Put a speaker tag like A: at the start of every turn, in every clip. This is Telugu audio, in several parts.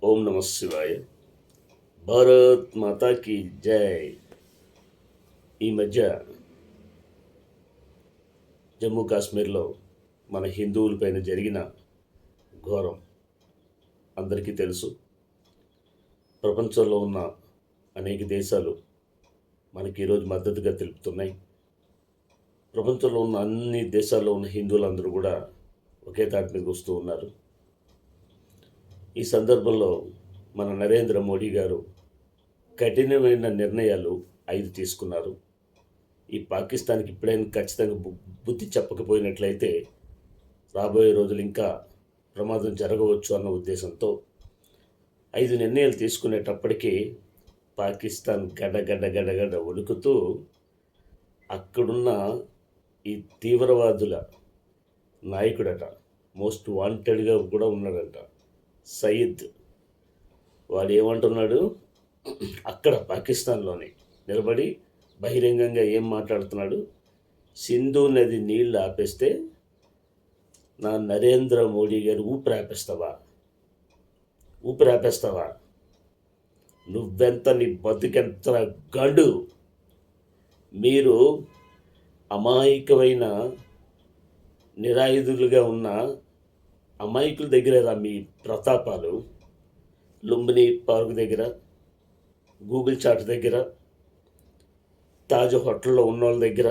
A: ఓం నమ శివాయ. భారత్ మాతాకి జై. ఈ మధ్య జమ్మూ కాశ్మీర్లో మన హిందువులపైన జరిగిన ఘోరం అందరికీ తెలుసు. ప్రపంచంలో ఉన్న అనేక దేశాలు మనకి ఈరోజు మద్దతుగా తెలుపుతున్నాయి. ప్రపంచంలో ఉన్న అన్ని దేశాల్లో ఉన్న హిందువులందరూ కూడా ఒకే తాటి మీదకి వస్తూ ఉన్నారు. ఈ సందర్భంలో మన నరేంద్ర మోడీ గారు కఠినమైన నిర్ణయాలు 5 తీసుకున్నారు. ఈ పాకిస్తాన్కి ఇప్పుడైనా ఖచ్చితంగా బుద్ధి చెప్పకపోయినట్లయితే రాబోయే రోజులు ఇంకా ప్రమాదం జరగవచ్చు అన్న ఉద్దేశంతో 5 నిర్ణయాలు తీసుకునేటప్పటికీ పాకిస్తాన్ గడ్డ వణుకుతూ అక్కడున్న ఈ తీవ్రవాదుల నాయకుడట, మోస్ట్ వాంటెడ్గా కూడా ఉన్నాడంట సయీద్. వాడు ఏమంటున్నాడు, అక్కడ పాకిస్తాన్లోనే నిలబడి బహిరంగంగా ఏం మాట్లాడుతున్నాడు, సింధు నది నీళ్లు ఆపేస్తే నా నరేంద్ర మోడీ గారు ఊపిరాపేస్తావా? నువ్వెంత, నీ బతుకెంత గండు. మీరు అమాయకమైన నిరాయుధులుగా ఉన్న అమాయకుల దగ్గర మీ ప్రతాపాలు. లుంబిని పార్క్ దగ్గర, గూగుల్ చాట్ దగ్గర, తాజ్ హోటల్లో ఉన్న వాళ్ళ దగ్గర,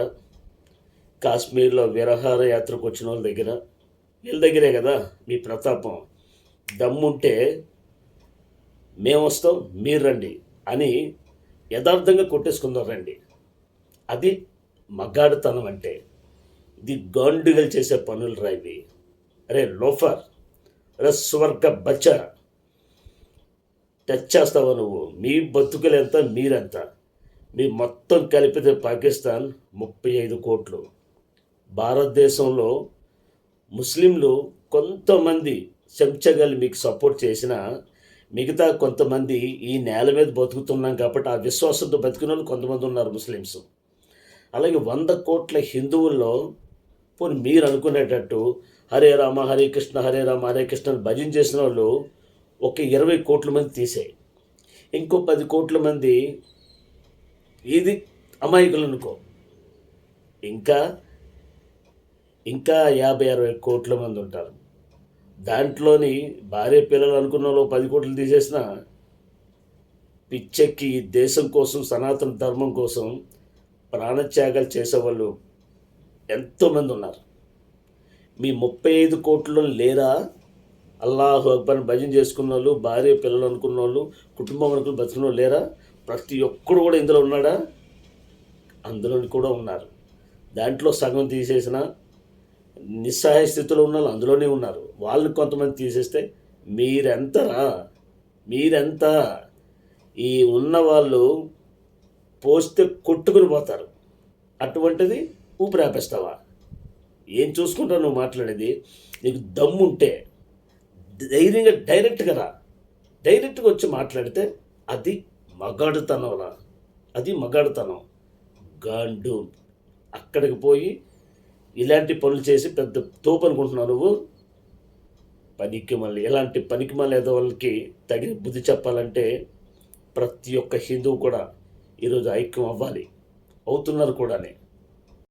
A: కాశ్మీర్లో విరహార యాత్రకు వచ్చిన వాళ్ళ దగ్గర, వీళ్ళ దగ్గరే కదా మీ ప్రతాపం. దమ్ముంటే మేము వస్తాం, మీరు రండి అని యథార్థంగా కొట్టేసుకుందాం రండి. అది మగాడుతనం అంటే. ఇది గాండుగలు చేసే పనులు రా ఇవి. అరే లోఫర్, అరే స్వర్గ బచ్చ, టచ్ చేస్తావా నువ్వు? మీ బతుకులు ఎంత, మీరెంత? మీ మొత్తం కలిపితే పాకిస్తాన్ 35 కోట్లు. భారతదేశంలో ముస్లింలు కొంతమంది చెంచగలు మీకు సపోర్ట్ చేసిన, మిగతా కొంతమంది ఈ నేల మీద బతుకుతున్నాం కాబట్టి ఆ విశ్వాసంతో బతికిన వాళ్ళు కొంతమంది ఉన్నారు ముస్లిమ్స్. అలాగే 100 కోట్ల హిందువుల్లో పోనీ మీరు అనుకునేటట్టు హరే రామ హరే కృష్ణ హరే రామ హరే కృష్ణ భజన చేసిన వాళ్ళు ఒక 20 కోట్ల మంది తీసాయి. ఇంకో 10 కోట్ల మంది ఇది అమాయకులు అనుకో. ఇంకా 50-60 కోట్ల మంది ఉంటారు. దాంట్లోని భార్య పిల్లలు అనుకున్న వాళ్ళు 10 కోట్లు తీసేసిన పిచ్చెక్కి ఈ దేశం కోసం, సనాతన ధర్మం కోసం ప్రాణత్యాగాలు చేసేవాళ్ళు ఎంతోమంది ఉన్నారు. మీ 35 కోట్లు లేరా? అల్లాహు అక్బర్ భజన చేసుకున్న వాళ్ళు, భార్య పిల్లలు అనుకున్న వాళ్ళు, కుటుంబం అనుకుని బతుకున్న వాళ్ళు లేరా? ప్రతి ఒక్కడు కూడా ఇందులో ఉన్నాడా? అందులోని కూడా ఉన్నారు. దాంట్లో సగం తీసేసిన నిస్సహాయ స్థితిలో ఉన్న వాళ్ళు అందులోనే ఉన్నారు. వాళ్ళని కొంతమంది తీసేస్తే మీరెంత? ఈ ఉన్నవాళ్ళు పోస్తే కొట్టుకుని పోతారు. అటువంటిది ఊపిరాపేస్తావా? ఏం చూసుకుంటావు నువ్వు మాట్లాడేది? నీకు దమ్ముంటే ధైర్యంగా డైరెక్ట్గా వచ్చి మాట్లాడితే అది మగాడుతనంరా. అది మగాడుతనం. గాండు అక్కడికి పోయి ఇలాంటి పనులు చేసి పెద్ద తోపు అనుకుంటున్నావు నువ్వు. ఇలాంటి పనికిమాలి ఏదో వాళ్ళకి తగిన బుద్ధి చెప్పాలంటే ప్రతి ఒక్క హిందువు కూడా ఈరోజు ఐక్యం అవ్వాలి. అవుతున్నారు కూడానే.